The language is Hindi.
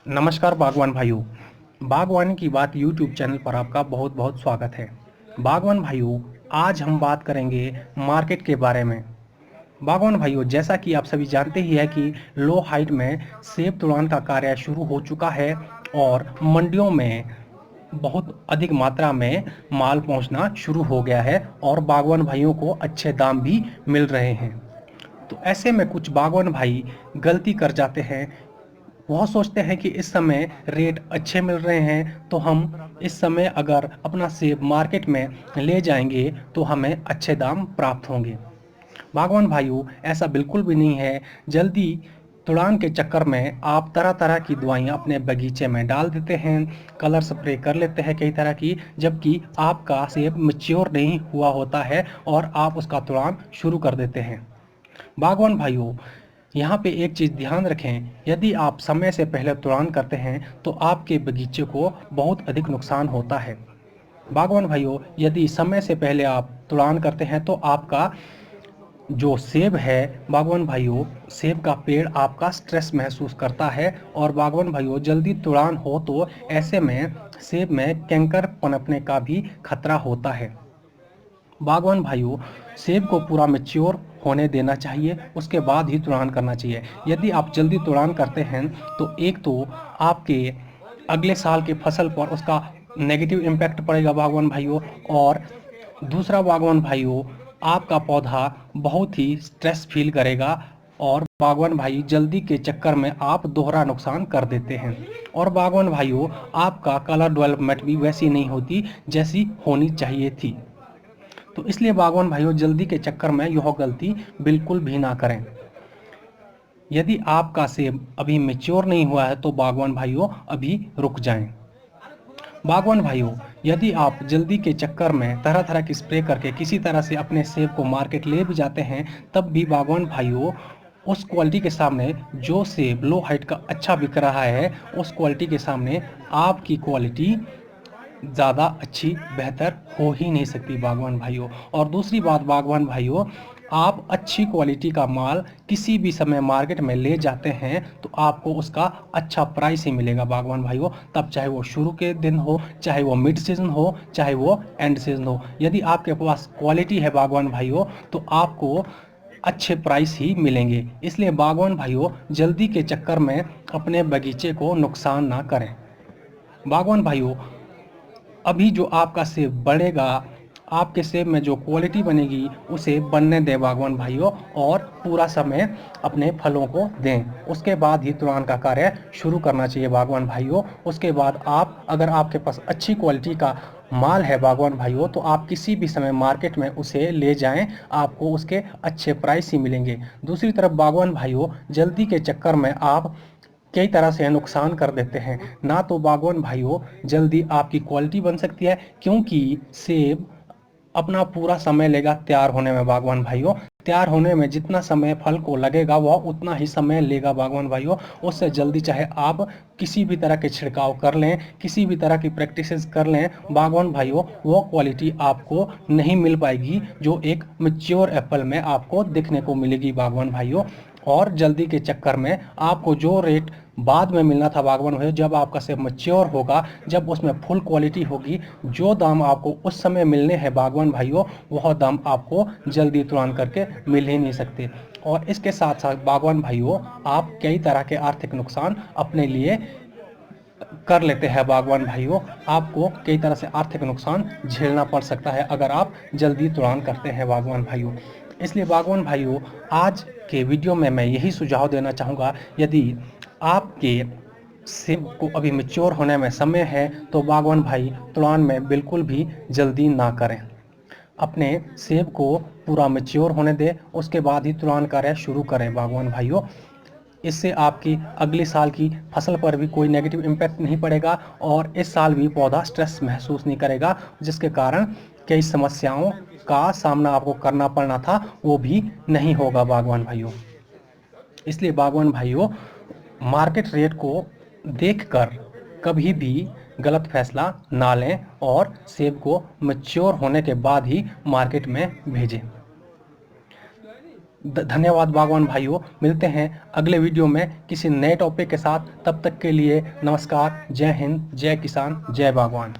नमस्कार बागवान भाइयों। बागवानी की बात यूट्यूब चैनल पर आपका बहुत बहुत स्वागत है। बागवान भाइयों, आज हम बात करेंगे मार्केट के बारे में। बागवान भाइयों, जैसा कि आप सभी जानते ही है कि लो हाइट में सेब तुड़ान का कार्य शुरू हो चुका है और मंडियों में बहुत अधिक मात्रा में माल पहुंचना शुरू हो गया है और बागवान भाइयों को अच्छे दाम भी मिल रहे हैं। तो ऐसे में कुछ बागवान भाई गलती कर जाते हैं। वह सोचते हैं कि इस समय रेट अच्छे मिल रहे हैं तो हम इस समय अगर अपना सेब मार्केट में ले जाएंगे तो हमें अच्छे दाम प्राप्त होंगे। बागवान भाइयों, ऐसा बिल्कुल भी नहीं है। जल्दी तुड़ान के चक्कर में आप तरह तरह की दवाइयाँ अपने बगीचे में डाल देते हैं, कलर स्प्रे कर लेते हैं कई तरह की, जबकि आपका सेब मैच्योर नहीं हुआ होता है और आप उसका तुड़ान शुरू कर देते हैं। बागवान भाइयों, यहाँ पे एक चीज़ ध्यान रखें, यदि आप समय से पहले तुड़ान करते हैं तो आपके बगीचे को बहुत अधिक नुकसान होता है। बागवान भाइयों, यदि समय से पहले आप तुड़ान करते हैं तो आपका जो सेब है, बागवान भाइयों, सेब का पेड़ आपका स्ट्रेस महसूस करता है और बागवान भाइयों, जल्दी तुड़ान हो तो ऐसे में सेब में कैंकर पनपने का भी खतरा होता है। बागवान भाइयों, सेब को पूरा मैच्योर होने देना चाहिए, उसके बाद ही तुड़ान करना चाहिए। यदि आप जल्दी तुड़ान करते हैं तो एक तो आपके अगले साल की फसल पर उसका नेगेटिव इम्पैक्ट पड़ेगा बागवान भाइयों, और दूसरा बागवान भाइयों, आपका पौधा बहुत ही स्ट्रेस फील करेगा और बागवान भाई जल्दी के चक्कर में आप दोहरा नुकसान कर देते हैं। और बागवान भाइयों, आपका कलर डेवलपमेंट भी वैसी नहीं होती जैसी होनी चाहिए थी। तो इसलिए बागवान भाइयों, जल्दी के चक्कर में यह गलती बिल्कुल भी ना करें। यदि आपका सेब अभी मैच्योर नहीं हुआ है तो बागवान भाइयों अभी रुक जाएं। बागवान भाइयों, यदि आप जल्दी के चक्कर में तरह तरह की स्प्रे करके किसी तरह से अपने सेब को मार्केट ले भी जाते हैं, तब भी बागवान भाइयों उस क्वालिटी के सामने, जो सेब लो हाइट का अच्छा बिक रहा है, उस क्वालिटी के सामने आपकी क्वालिटी ज़्यादा अच्छी बेहतर हो ही नहीं सकती बागवान भाइयों। और दूसरी बात बागवान भाइयों, आप अच्छी क्वालिटी का माल किसी भी समय मार्केट में ले जाते हैं तो आपको उसका अच्छा प्राइस ही मिलेगा बागवान भाइयों, तब चाहे वो शुरू के दिन हो, चाहे वो मिड सीजन हो, चाहे वो एंड सीजन हो। यदि आपके पास क्वालिटी है बागवान भाइयों तो आपको अच्छे प्राइस ही मिलेंगे। इसलिए बागवान भाइयों, जल्दी के चक्कर में अपने बगीचे को नुकसान ना करें। बागवान भाइयों, अभी जो आपका सेब बढ़ेगा, आपके सेब में जो क्वालिटी बनेगी उसे बनने दें बागवान भाइयों, और पूरा समय अपने फलों को दें। उसके बाद ही तुड़ान का कार्य शुरू करना चाहिए बागवान भाइयों। उसके बाद आप, अगर आपके पास अच्छी क्वालिटी का माल है बागवान भाइयों, तो आप किसी भी समय मार्केट में उसे ले जाएं, आपको उसके अच्छे प्राइस ही मिलेंगे। दूसरी तरफ बागवान भाइयों, जल्दी के चक्कर में आप कई तरह से नुकसान कर देते हैं। ना तो बागवान भाइयों, जल्दी आपकी क्वालिटी बन सकती है, क्योंकि सेब अपना पूरा समय लेगा तैयार होने में बागवान भाइयों। तैयार होने में जितना समय फल को लगेगा वह उतना ही समय लेगा बागवान भाइयों। उससे जल्दी चाहे आप किसी भी तरह के छिड़काव कर लें, किसी भी तरह की प्रैक्टिसेस कर लें, बागवान भाइयों, वो क्वालिटी आपको नहीं मिल पाएगी जो एक मैच्योर एप्पल में आपको देखने को मिलेगी बागवान भाइयों। और जल्दी के चक्कर में आपको जो रेट बाद में मिलना था बागवान भाइयों, जब आपका सेब मैच्योर होगा, जब उसमें फुल क्वालिटी होगी, जो दाम आपको उस समय मिलने हैं बागवान भाइयों, वह दाम आपको जल्दी तुड़ान करके मिल ही नहीं सकते। और इसके साथ साथ बागवान भाइयों, आप कई तरह के आर्थिक नुकसान अपने लिए कर लेते हैं बागवान भाइयों। आपको कई तरह से आर्थिक नुकसान झेलना पड़ सकता है अगर आप जल्दी तुड़ान करते हैं बागवान भाइयों। इसलिए बागवान भाइयों, आज के वीडियो में मैं यही सुझाव देना चाहूँगा, यदि आपके सेब को अभी मैच्योर होने में समय है तो बागवान भाई तुड़ान में बिल्कुल भी जल्दी ना करें। अपने सेब को पूरा मैच्योर होने दें, उसके बाद ही तुड़ान कार्य शुरू करें बागवान भाइयों। इससे आपकी अगले साल की फसल पर भी कोई नेगेटिव इम्पैक्ट नहीं पड़ेगा और इस साल भी पौधा स्ट्रेस महसूस नहीं करेगा, जिसके कारण कई समस्याओं का सामना आपको करना पड़ना था वो भी नहीं होगा बागवान भाइयों। इसलिए बागवान भाइयों, मार्केट रेट को देखकर कभी भी गलत फैसला ना लें और सेब को मैच्योर होने के बाद ही मार्केट में भेजें। धन्यवाद बागवान भाइयों। मिलते हैं अगले वीडियो में किसी नए टॉपिक के साथ। तब तक के लिए नमस्कार। जय हिंद, जय किसान, जय बागवान।